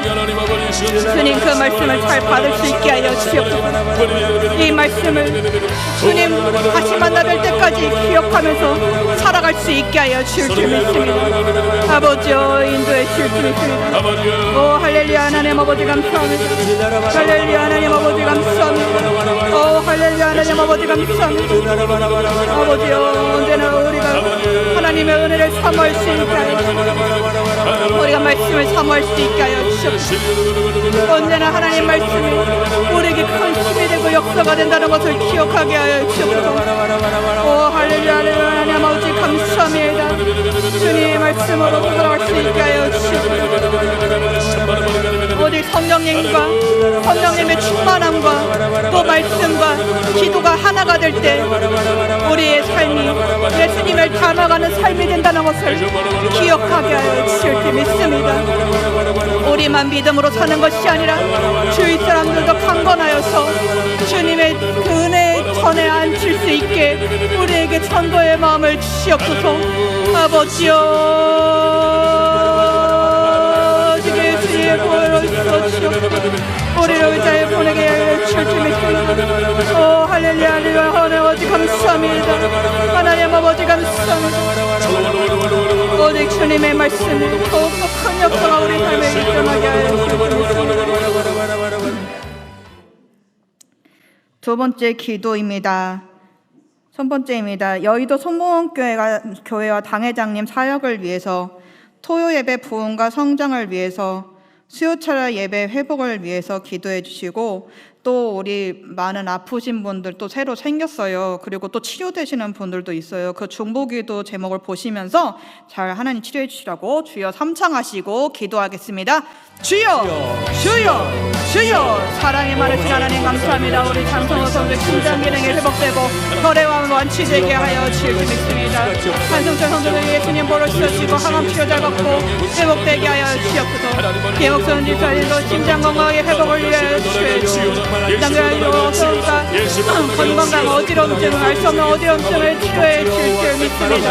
주님 그 말씀을 잘 받을 수 있게 하여 주옵소서. 이 말씀을 주님 다시 만나뵐 때까지 기억하면서 살아갈 수 있게 하여 주실 줄 믿습니다. 아버지여 인도해 주실 줄 믿습니다. 오 할렐루야 하나님 아버지 감사합니다. 할렐루야 하나님 아버지 감사합니다. 오 할렐루야 하나님 아버지 감사합니다. 아버지여 언제나 우리가 하나님의 은혜를 사모할 수 있게 하여 주시옵소서. 우리가 말씀을 사모할 수 있게 하여 주시옵소서. 언제나 하나님 말씀이 우리에게 큰 힘이 되고 역사가 된다는 것을 기억하게 하여 주옵소서. 오 할렐루야 하나님 아버지 감사합니다. 주님의 말씀으로 살아갈 수 있게 하여 주옵소서. 오직 성령님의 충만함과 또 말씀과 기도가 하나가 될 때 우리의 삶이 예수님을 닮아가는 삶이 된다는 것을 기억하게 하여 주실 줄 믿습니다. 우리만 믿음으로 사는 것이 아니라 주위 사람들도 강건하여서 주님의 그 은혜의 전에 앉힐 수 있게 우리에게 전도의 마음을 주시옵소서. 아버지여 예수의 보혈로 주시옵소서. 우리를 의자에 보내게 하여 주실 줄 믿습니다. 오 할렐루야 할렐루야 하나님 아버지 감사합니다. 하나님 아버지 감사합니다. 오직 주님의 말씀이 더욱더 큰 역사가 우리 삶에 일어나게 하여 주실 줄 믿습니다. 두 번째 기도입니다. 첫 번째입니다. 여의도 손봉원교회와 당회장님 사역을 위해서, 토요 예배 부흥과 성장을 위해서, 수요철야 예배 회복을 위해서 기도해 주시고, 또 우리 많은 아프신 분들 또 새로 생겼어요. 그리고 또 치료되시는 분들도 있어요. 그 중보기도 제목을 보시면서 잘 하나님 치료해 주시라고 주여 삼창하시고 기도하겠습니다. 주여 주여 주여. 사랑이 많으신 하나님 감사합니다. 우리 장성호 성도 심장 기능이 회복되고 혈액암 완치되게 하여 주실 줄 믿습니다. 한성철 성도들 예수님 보러 주시고 항암 치료 잘 받고 회복되게 하여 주시옵소서. 김옥선 지사님도 심장 건강하게 회복을 위하여 주시옵소서. 남자이로 서울과 건강한 어지럼증, 알 수 없는 어지럼증을 치료해 주실 줄 믿습니다.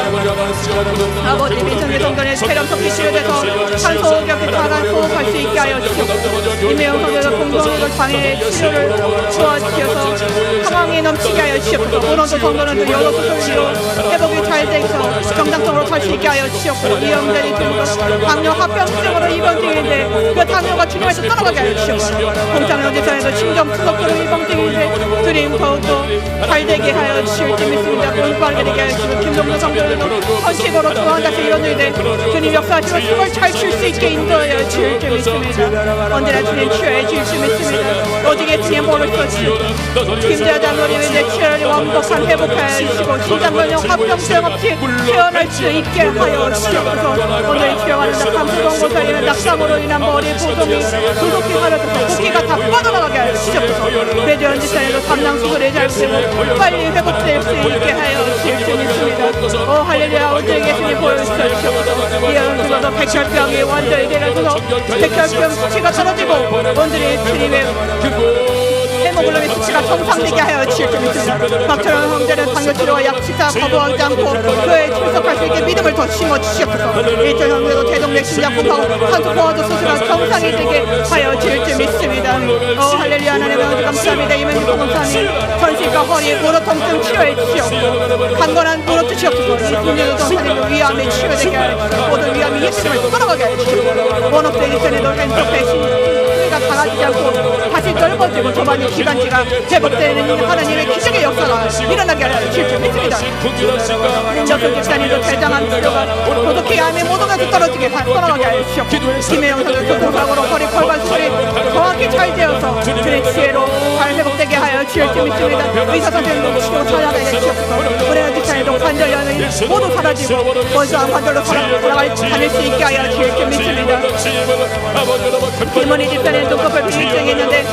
아버지 민성의 성도의 체력 섭기 치료돼서 산소호흡 강한 호흡할 수 있게 하여 주시옵소서. 임혜영 성도의 공동의료 장애 치료를 도와주셔서 상황이 넘치게 하여 주시옵소서. 오론도 성도는 여러 수술로 회복이 잘 돼서 정상적으로 살 수 있게 하여 주시옵소서. 이영재이 등도 당뇨 합병증으로 입원 중인데 그 당뇨가 주님에서 떠나가게 하여 주시옵소서. 공장영지사에서 심정 투석으로 입원 중인데 주님 더욱더 잘 되게 하여 주실 줄 믿습니다. 공부하게 되게 하여 주시고 김동주 성도들도 헌식으로 또한 다시 이뤄지되 주님 역사하시고 숨을 잘 쉴 수 있게 인도하여 주실 줄 믿습니다. 언제나 주님 치료해 주실 줄 믿습니다. 오직 예수님 보를 써주시고 김재하 장로님의 내 치료를 완벽한 회복하여 주시고 심장변형 합병증 없이 태어날 수 있게 하여 주시옵소서. 오늘 치료하는 낙상수동 고사리는 낙상으로 인한 머리 보동이 구속기 하려서 복기가 다 빠져나가게 하여 주시옵소서. 배주현 지사님도 담당 수술이 잘 되고 빨리 회복될 수 있게 하여 주실 줄 믿습니다. 오 할렐루야. 오직 예수님 보여주시옵소서. 이현수도 백혈병이 완전히 내려서 백혈병 수치가 떨어지고 오늘의 주님의 헤모글로빈 수치가 정상되게 하여 주실 줄 믿습니다. 박철원 형제는 당뇨치료와 약치사 거부하지 않고 교회에 출석할 수 있게 믿음을 더 심어주시옵소서. 일절 형제도 대동맥 심장풍하고 산소 포화도 수술한 정상이 되게 하여 주실 줄 믿습니다. 할렐루야. 하나님의 은혜 감사합니다. 이면지 감사하니 전신과 허리 무릎 통증 치료해 주시옵소서. 강건한 무릎 주시옵소서. 이 분야도 전사님도 위암에 치료되게 하여 주시옵소서. 모든 위암이 예수님을 떠나가게 하여 주시옵소서. 원업대 일선에도 왼쪽 배신 가 강하지 않고 다시 넓어지고 저반이 기관지가 회복되는 하나님의 기적의 역사가 일어나게 하여 주실 줄 믿습니다. 민정선 집사님도 대장암 치료가 고독히 암의 모든 것이 떨어지게 떠나가게 하여 주시옵소서. 김혜영 선수 교통사고로 허리 혈관 수술이 정확히 잘 되어서 주의 지혜로 잘 회복되게 하여 주실 줄 믿습니다. 의사 선생님도 치료 찾아가게 하여 주시옵소서. 우리는 집사님도 관절염이 모두 사라지고 원수한 관절로 다닐 수 있게 하여 주실 줄 믿습니다. 김원희 집사님 눈꺼풀 비밀증이 있는데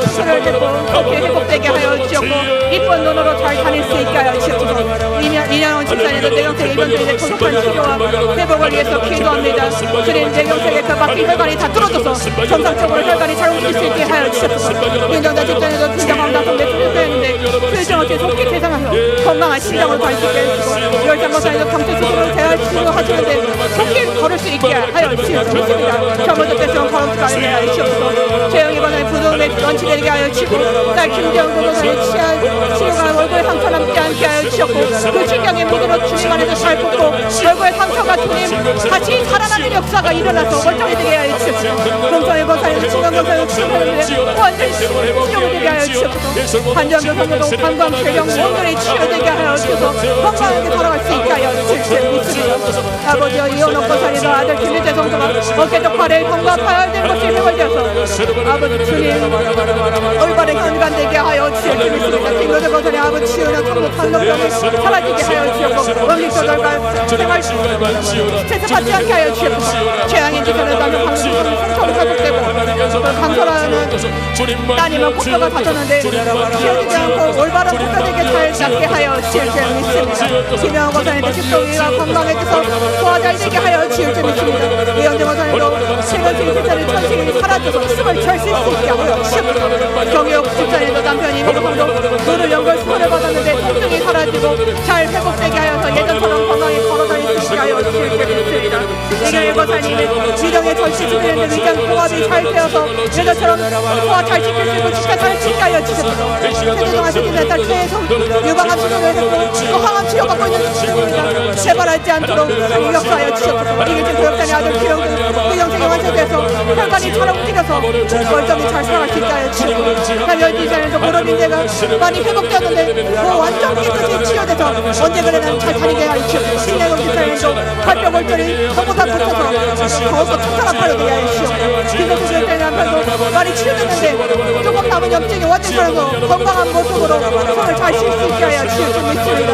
수술을 듣고 그렇게 회복되게 하여 주시옵고 이쁜 눈으로 잘 다닐 수 있게 하여 주시옵소서. 이년원 집사님도 뇌경색 입원중인데 조속한 치료와 회복을 위해서 기도합니다. 주님 뇌경색의 그 막힌 혈관이 다 뚫어져서 정상적으로 혈관이 잘 움직일 수 있게 하여 주시옵소서. 윤정자 집사님도 긴장감당성대 수술했는데 수혈증 없이 속기 퇴장하여 건강한 심장으로 갈 수 있게 해주시고 열장검사님도 경찰 수술로 재활치료하시는데 속기 걸을 수 있게 하여 주시옵소서. 정원적 대수원 걸음수가 되게 하여 주시옵소서. 최영희 권사님 부동맥 원치되게 하여 주시고 딸 김재영 도도사의 치료가 얼굴에 상처 남지 않게 하여 주시옵고 그 신경의 무드로 주님 안에서 잘 붙고 얼굴에 상처가 주님 다시 살아나는 역사가 일어나서 멀쩡히 되게 하여 주시옵소서. 동성애 권사님도 신경검사님도 치료하는데 완전히 치료되게 하여 주시옵소서. 한전교 성도도 관광 폐경 온전히 치료되게 하여 주셔서 건강하게 살아갈 수 있게 하여 주실 믿습니다. 아버지여 이혼옥 권사님도 아들 김유재 성도가 어깨적 발에 병과 파열된 것이 해결되어서 아버지 주님 올바른 현관되게 하여 주실 줄 믿습니다. 김유재 권사님 아버지 치유는 성도 탄력병이 사라지게 하여 주시고 음식조절과 생활 스트레스 받지 않게 하여 주시옵소서. 최양인 집사는 남편 방송에서 성처럼 회복되고 강설하는 따님은 국도가 다쳤는데 치워지지 않고 올바른 국도되게 잘 낫게 하여 주실 줄 믿습니다. 김영호 권사님도 식도위가 건강해져서 소화 잘 되게 하여 주실 줄 믿습니다. 이영재 권사님도 세간식 집사님 천식이 사라져서 숨을 잘 쉴 수 있게 하여 주시옵소서. 정의옥 집사님도 남편이 이모성도 눈을 연결 수술을 받았는데 통증이 사라지고 잘 회복되게 하여서 예전처럼 건강히 걸어다닐 수 있게 하여 주실 줄 믿습니다. 이경일 권사님이 위장의 절식 수술했는데 위장 통합이 잘 되어서 예전처럼 소화 잘 시킬 수 있고 식사 잘 시게 하여 주시옵소서. 세대동안 수술된 딸 최혜성 유방암 수술을 했고 또 항암 치료받고 있는 중입니다. 재발하지 않도록 역사하여 주시옵소서. 이길진 교역장의 아들 기영준 의정생이 완성돼서 혈관이 잘 움직여서 멀쩡히 잘 살아갈 수 있게 하여 주시옵소서. 달열지사에서 무릎 인대가 많이 회복되었는데 완전 깨끗이 치료돼서 언제 그래는 잘 다니게 하여 주시옵소서. 신혜경 지사에서 발뼈골절이 너무 다 붙어서 더욱더 튼튼한 팔로 되게 하여 주시옵소서. 김성수 교육장의 남편도 많이 치료됐는데 조금 남은 염증이 완전히 살아서 건강한 모습으로 손을 잘 쉴 수 있게 하여 주실 줄 믿습니다.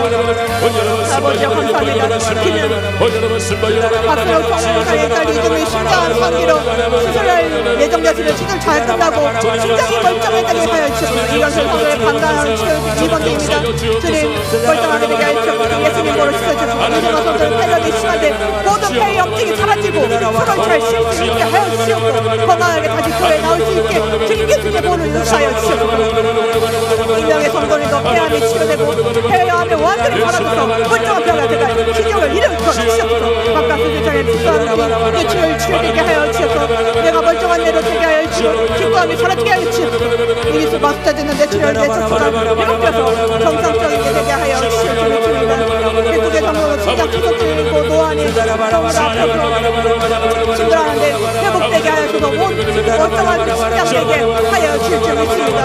아버지여 감사합니다. 박수로 성공사의 딸 이중의 심장암 상기로 수술할 예정자들의 수술 잘 끝나고 심장이 멀쩡하게 하여 주시옵소서. 이것을 성도의 반가운 치료 입원대입니다. 주님 멀쩡하게 되게 하여 주시옵소서. 예수님 보러 씻어주시옵소서. 이정아 성도의 폐렴이 심한데 모든 폐 염증이 사라지고 손을 잘 쉴 수 있게 하여 주시옵소서. 건강하게 다시 교회에 나올 수 있게 주님 예수님의 보를 응하여 주시옵소서. 이명의 성도들도 폐암이 치료되고 폐암이 완전히 사라져서 멀쩡한 병이 되가 기적을 일으켜 주시옵소서. 바깥 수술장에 기도하는 뇌출혈 치료되게 하여 주시옵소서. 내가 멀쩡한 뇌로 되게 하여 주시고 기도함이 사라지게 하여 주시옵소서. 이리스 마스터되는 뇌출혈 뇌수술가 회복되어서 정상적이게 되게 하여 주실 줄 믿습니다. 백국의 성도는 심장 투석증이고 노안이 너무나 아파서 힘들어하는데 회복되게 하여 주셔서 멀쩡한 심장되게 하여 주실 줄 믿습니다.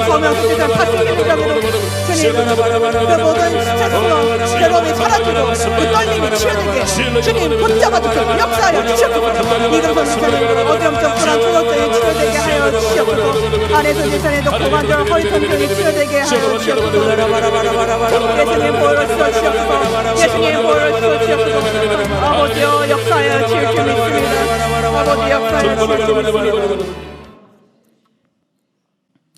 서명수술장 파스키드장으로 주님 그 모든 스트레스와 괴로움이 사라지고 그 떨림이 치유되게 주님 붙잡아주셔서 역사하여 주시옵소서. 이금선 지사님 어지럼증 불안 초조증이 치료되게 하여 주시옵소서. 안혜선 지사님도 고관절 허리 통증이 치료되게 하여 주시옵소서. 예수님 보혈을 쏘시옵소서. 예수님 보혈을 쏘시옵소서. 아버지여 역사하여 주실 줄 믿습니다. 아버지 역사하여 주실 줄 믿습니다.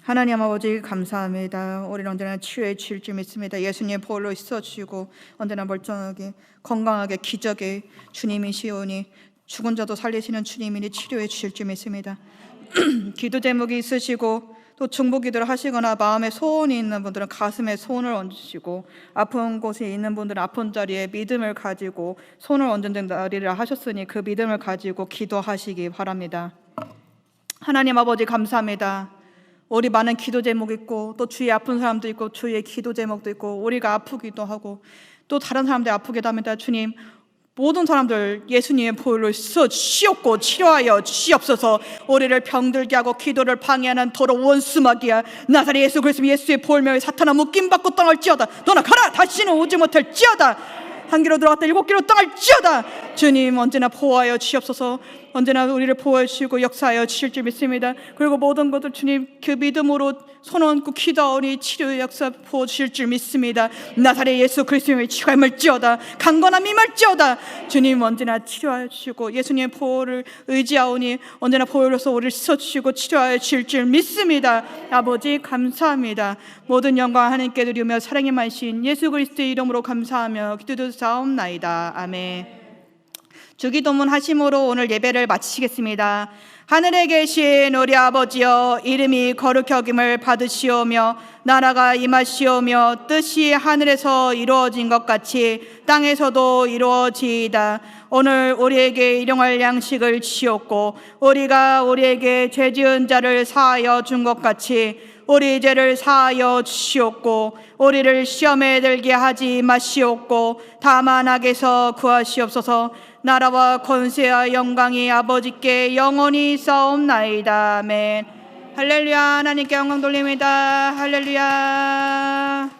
하나님 아버지 감사합니다. 우리는 언제나 치유해 주실 줄 믿습니다. 예수님 보혈로 씻어주시고 언제나 멀쩡하게 건강하게 기적의 주님이시오니 죽은 자도 살리시는 주님이니 치료해 주실 줄 믿습니다. 기도 제목이 있으시고 또 중보기도를 하시거나 마음에 소원이 있는 분들은 가슴에 손을 얹으시고, 아픈 곳에 있는 분들은 아픈 자리에 믿음을 가지고 손을 얹는 자리를 하셨으니 그 믿음을 가지고 기도하시기 바랍니다. 하나님 아버지 감사합니다. 우리 많은 기도 제목 있고, 또 주위에 아픈 사람도 있고, 주위에 기도 제목도 있고, 우리가 아프기도 하고 또 다른 사람들이 아프기도 합니다. 주님, 모든 사람들 예수님의 보혈로 씌었고 치료하여 주시옵소서. 우리를 병들게 하고 기도를 방해하는 더러운 원수마귀야, 나사렛 예수 그리스도 예수의 보혈명에 사탄아 묶임받고 떠날지어다. 너나 가라, 다시는 오지 못할지어다. 한 길로 들어갔다 7길로 떠날지어다. 주님 언제나 보호하여 주시옵소서. 언제나 우리를 보호해 주시고 역사하여 주실 줄 믿습니다. 그리고 모든 것을 주님 그 믿음으로 손 얹고 기도하오니 치료의 역사 부어 주실 줄 믿습니다. 나사렛 예수 그리스도의 치유가 임할지어다. 강건함이 임할지어다. 주님 언제나 치료하여 주시고 예수님의 보호를 의지하오니 언제나 보혈로서 우리를 씻어주시고 치료하여 주실 줄 믿습니다. 아버지 감사합니다. 모든 영광 하나님께 드리며 사랑의 만신 예수 그리스도의 이름으로 감사하며 기도드리옵나이다. 아멘. 주기도문 하심으로 오늘 예배를 마치겠습니다. 하늘에 계신 우리 아버지여, 이름이 거룩히 여김을 받으시오며 나라가 임하시오며 뜻이 하늘에서 이루어진 것 같이 땅에서도 이루어지이다. 오늘 우리에게 일용할 양식을 주시옵고 우리가 우리에게 죄 지은 자를 사하여 준 것 같이 우리 죄를 사하여 주시옵고 우리를 시험에 들게 하지 마시옵고 다만 악에서 구하시옵소서. 나라와 권세와 영광이 아버지께 영원히 있사옵나이다. 아멘. 할렐루야. 하나님께 영광 돌립니다. 할렐루야.